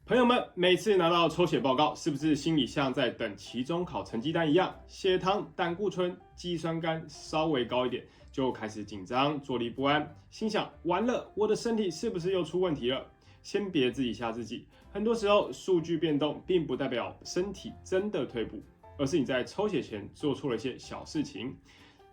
朋友们，每次拿到抽血报告，是不是心里像在等期中考成绩单一样？血糖、胆固醇、肌酸酐稍微高一点，就开始紧张、坐立不安，心想：完了，我的身体是不是又出问题了？先别自己吓自己，很多时候数据变动并不代表身体真的退步，而是你在抽血前做错了一些小事情。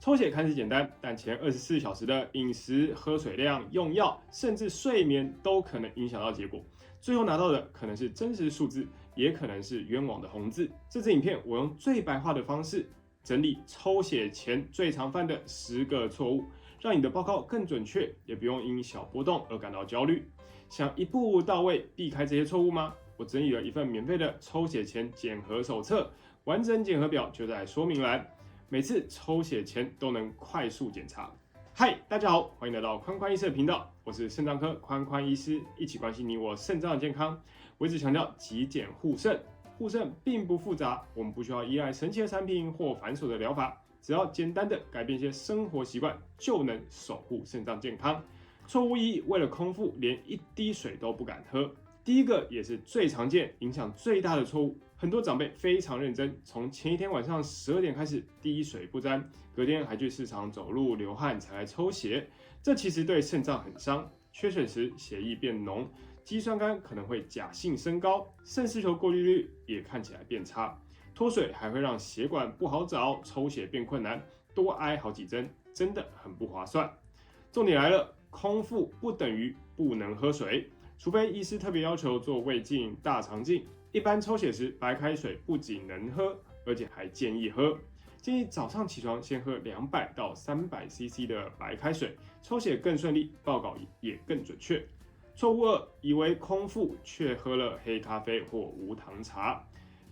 抽血看似简单，但前24小时的饮食、喝水量、用药，甚至睡眠都可能影响到结果。最后拿到的可能是真实数字，也可能是冤枉的红字。这支影片我用最白话的方式整理抽血前最常犯的10个错误，让你的报告更准确，也不用因小波动而感到焦虑。想一步到位避开这些错误吗？我整理了一份免费的抽血前检核手册，完整检核表就在说明栏。每次抽血前都能快速检查。嗨，大家好，欢迎来到宽宽医师的频道，我是肾脏科宽宽医师，一起关心你我肾脏的健康。我一直强调极简护肾，护肾并不复杂，我们不需要依赖神奇的产品或繁琐的疗法，只要简单的改变一些生活习惯，就能守护肾脏健康。错误一，为了空腹连一滴水都不敢喝。第一个也是最常见、影响最大的错误，很多长辈非常认真，从前一天晚上12点开始滴水不沾，隔天还去市场走路流汗才来抽血，这其实对肾脏很伤。缺水时血液变浓，肌酸酐可能会假性升高，肾丝球过滤率也看起来变差。脱水还会让血管不好找，抽血变困难，多挨好几针，真的很不划算。重点来了，空腹不等于不能喝水。除非医师特别要求做胃镜、大肠镜，一般抽血时白开水不仅能喝，而且还建议喝。建议早上起床先喝200到300cc 的白开水，抽血更顺利，报告也更准确。错误二，以为空腹却喝了黑咖啡或无糖茶。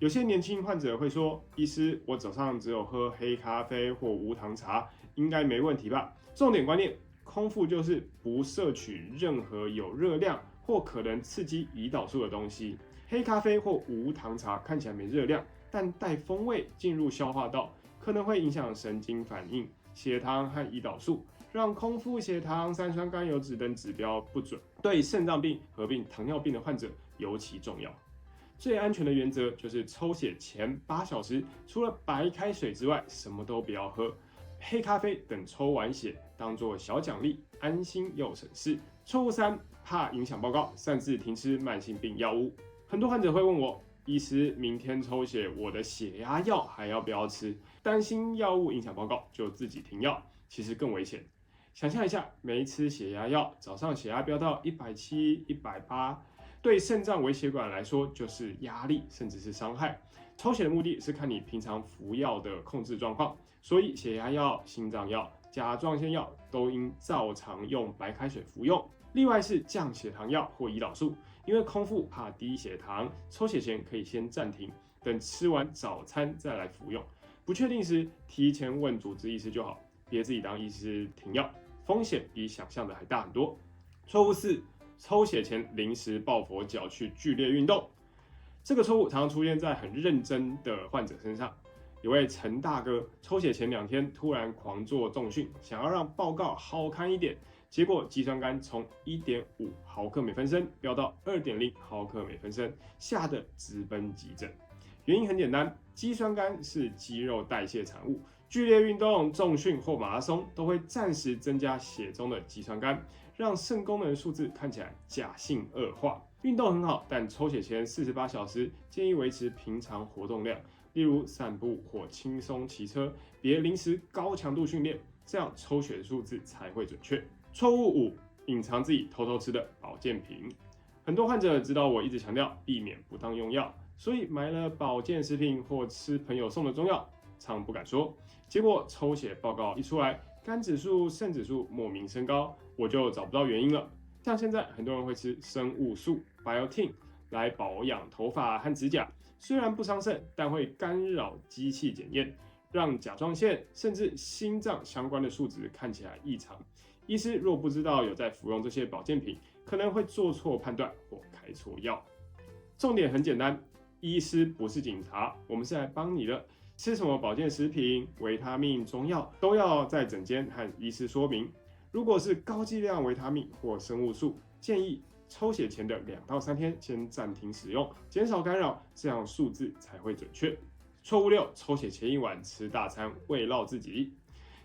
有些年轻患者会说：“医师，我早上只有喝黑咖啡或无糖茶，应该没问题吧？”重点观念：空腹就是不摄取任何有热量或可能刺激胰岛素的东西。黑咖啡或无糖茶看起来没热量，但带风味进入消化道，可能会影响神经反应、血糖和胰岛素，让空腹血糖、三酸甘油脂等指标不准，对肾脏病合并糖尿病的患者尤其重要。最安全的原则就是抽血前8小时，除了白开水之外，什么都不要喝。黑咖啡等抽完血当做小奖励，安心又省事。错误3，怕影响报告，擅自停吃慢性病药物。很多患者会问我，医师，明天抽血，我的血压药还要不要吃？担心药物影响报告，就自己停药，其实更危险。想象一下，没吃血压药，早上血压飙到170、180，对肾脏微血管来说就是压力，甚至是伤害。抽血的目的是看你平常服药的控制状况，所以血压药、心脏药、甲状腺药都应照常用白开水服用。例外是降血糖药或胰岛素，因为空腹怕低血糖，抽血前可以先暂停，等吃完早餐再来服用。不确定时，提前问主治医师就好，别自己当医师停药，风险比想象的还大很多。错误4，抽血前临时抱佛脚去剧烈运动。这个错误常常出现在很认真的患者身上。有位陈大哥抽血前2天突然狂做重训，想要让报告好看一点，结果肌酸酐从1.5毫克每分升飙到2.0毫克每分升，吓得直奔急诊。原因很简单，肌酸酐是肌肉代谢产物，剧烈运动、重训或马拉松都会暂时增加血中的肌酸酐，让肾功能数字看起来假性恶化。运动很好，但抽血前48小时建议维持平常活动量，例如散步或轻松骑车，别临时高强度训练，这样抽血的数字才会准确。错误5，隐藏自己偷偷吃的保健品。很多患者知道我一直强调避免不当用药，所以买了保健食品或吃朋友送的中药，常不敢说。结果抽血报告一出来，肝指数、肾指数莫名升高，我就找不到原因了。像现在很多人会吃生物素 biotin 来保养头发和指甲，虽然不伤肾，但会干扰机器检验，让甲状腺甚至心脏相关的数值看起来异常。医师若不知道有在服用这些保健品，可能会做错判断或开错药。重点很简单，医师不是警察，我们是来帮你的。吃什么保健食品、维他命、中药，都要在诊间和医师说明。如果是高剂量维他命或生物素，建议抽血前的2到3天先暂停使用，减少干扰，这样数字才会准确。错误6，抽血前1晚吃大餐慰劳自己。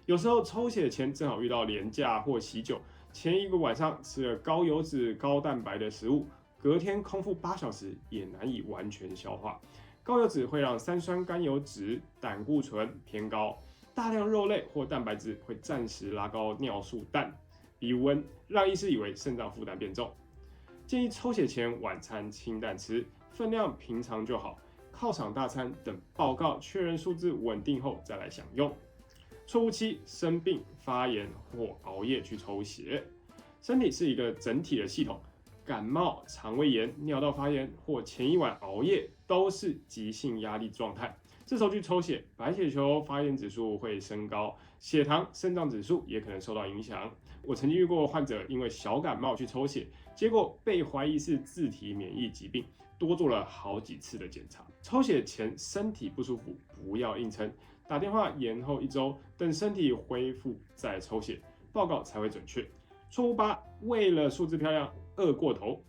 有时候抽血前正好遇到连假或喜酒，前一个晚上吃了高油脂、高蛋白的食物，隔天空腹8小时也难以完全消化。高油脂会让三酸甘油脂、胆固醇偏高，大量肉类或蛋白质会暂时拉高尿素氮，鼻温，让医师以为肾脏负担变重。建议抽血前晚餐清淡吃，分量平常就好，犒赏大餐等报告确认数字稳定后再来享用。错误7，生病、发炎或熬夜去抽血。身体是一个整体的系统，感冒、肠胃炎、尿道发炎或前一晚熬夜都是急性压力状态。这时候去抽血，白血球发炎指数会升高，血糖、肾脏指数也可能受到影响。我曾经遇过患者因为小感冒去抽血，结果被怀疑是自体免疫疾病，多做了好几次的检查。抽血前身体不舒服，不要硬撑，打电话延后1周，等身体恢复再抽血，报告才会准确。错误8，为了数字漂亮饿过头。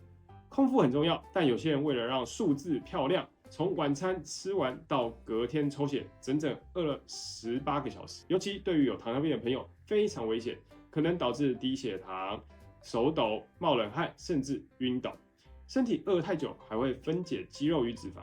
空腹很重要，但有些人为了让数字漂亮，从晚餐吃完到隔天抽血，整整饿了18个小时。尤其对于有糖尿病的朋友，非常危险，可能导致低血糖、手抖、冒冷汗，甚至晕倒。身体饿太久，还会分解肌肉与脂肪，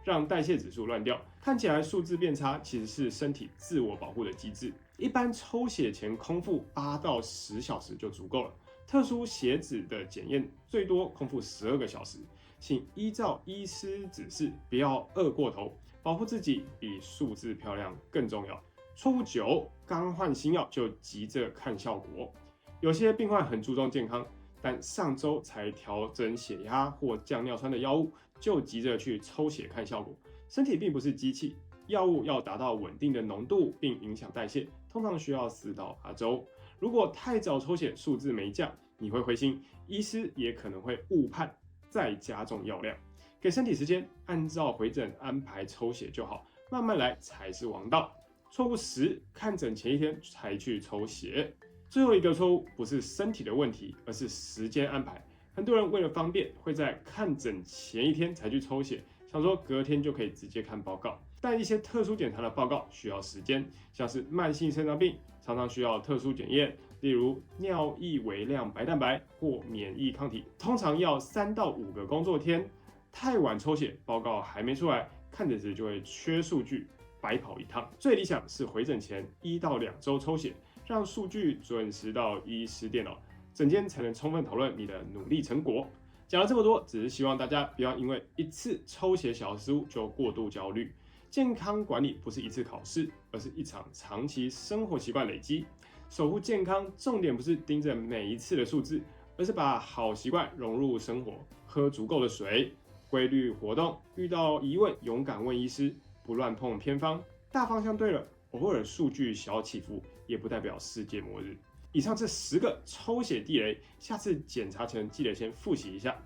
让代谢指数乱掉，看起来数字变差，其实是身体自我保护的机制。一般抽血前空腹8到10小时就足够了。特殊血脂的检验最多空腹12个小时，请依照医师指示，不要饿过头，保护自己比数字漂亮更重要。错误9，刚换新药就急着看效果。有些病患很注重健康，但上周才调整血压或降尿酸的药物，就急着去抽血看效果。身体并不是机器，药物要达到稳定的浓度并影响代谢，通常需要4到8周。如果太早抽血，数字没降，你会灰心，医师也可能会误判，再加重药量。给身体时间，按照回诊安排抽血就好，慢慢来才是王道。错误10，看诊前1天才去抽血。最后一个错误不是身体的问题，而是时间安排。很多人为了方便，会在看诊前1天才去抽血，想说隔天就可以直接看报告。但一些特殊检查的报告需要时间，像是慢性肾脏病，常常需要特殊检验，例如尿液微量白蛋白或免疫抗体，通常要3到5个工作天。太晚抽血，报告还没出来，看诊时就会缺数据，白跑一趟。最理想是回诊前1到2周抽血，让数据准时到医师电脑，诊间才能充分讨论你的努力成果。讲了这么多，只是希望大家不要因为一次抽血小失误就过度焦虑。健康管理不是一次考试，而是一场长期生活习惯累积。守护健康，重点不是盯着每一次的数字，而是把好习惯融入生活。喝足够的水，规律活动，遇到疑问勇敢问医师，不乱碰偏方。大方向对了，偶尔数据小起伏，也不代表世界末日。以上这10个抽血地雷，下次检查前记得先复习一下。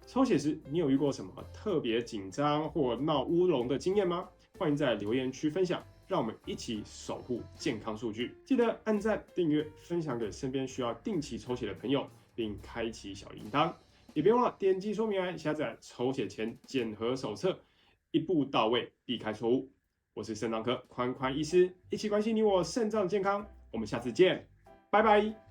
抽血时，你有遇过什么特别紧张或闹乌龙的经验吗？欢迎在留言区分享，让我们一起守护健康数据。记得按赞、订阅、分享给身边需要定期抽血的朋友，并开启小铃铛。也别忘了点击说明栏下载抽血前检核手册，一步到位，避开错误。我是肾脏科宽宽医师，一起关心你我肾脏健康。我们下次见，拜拜。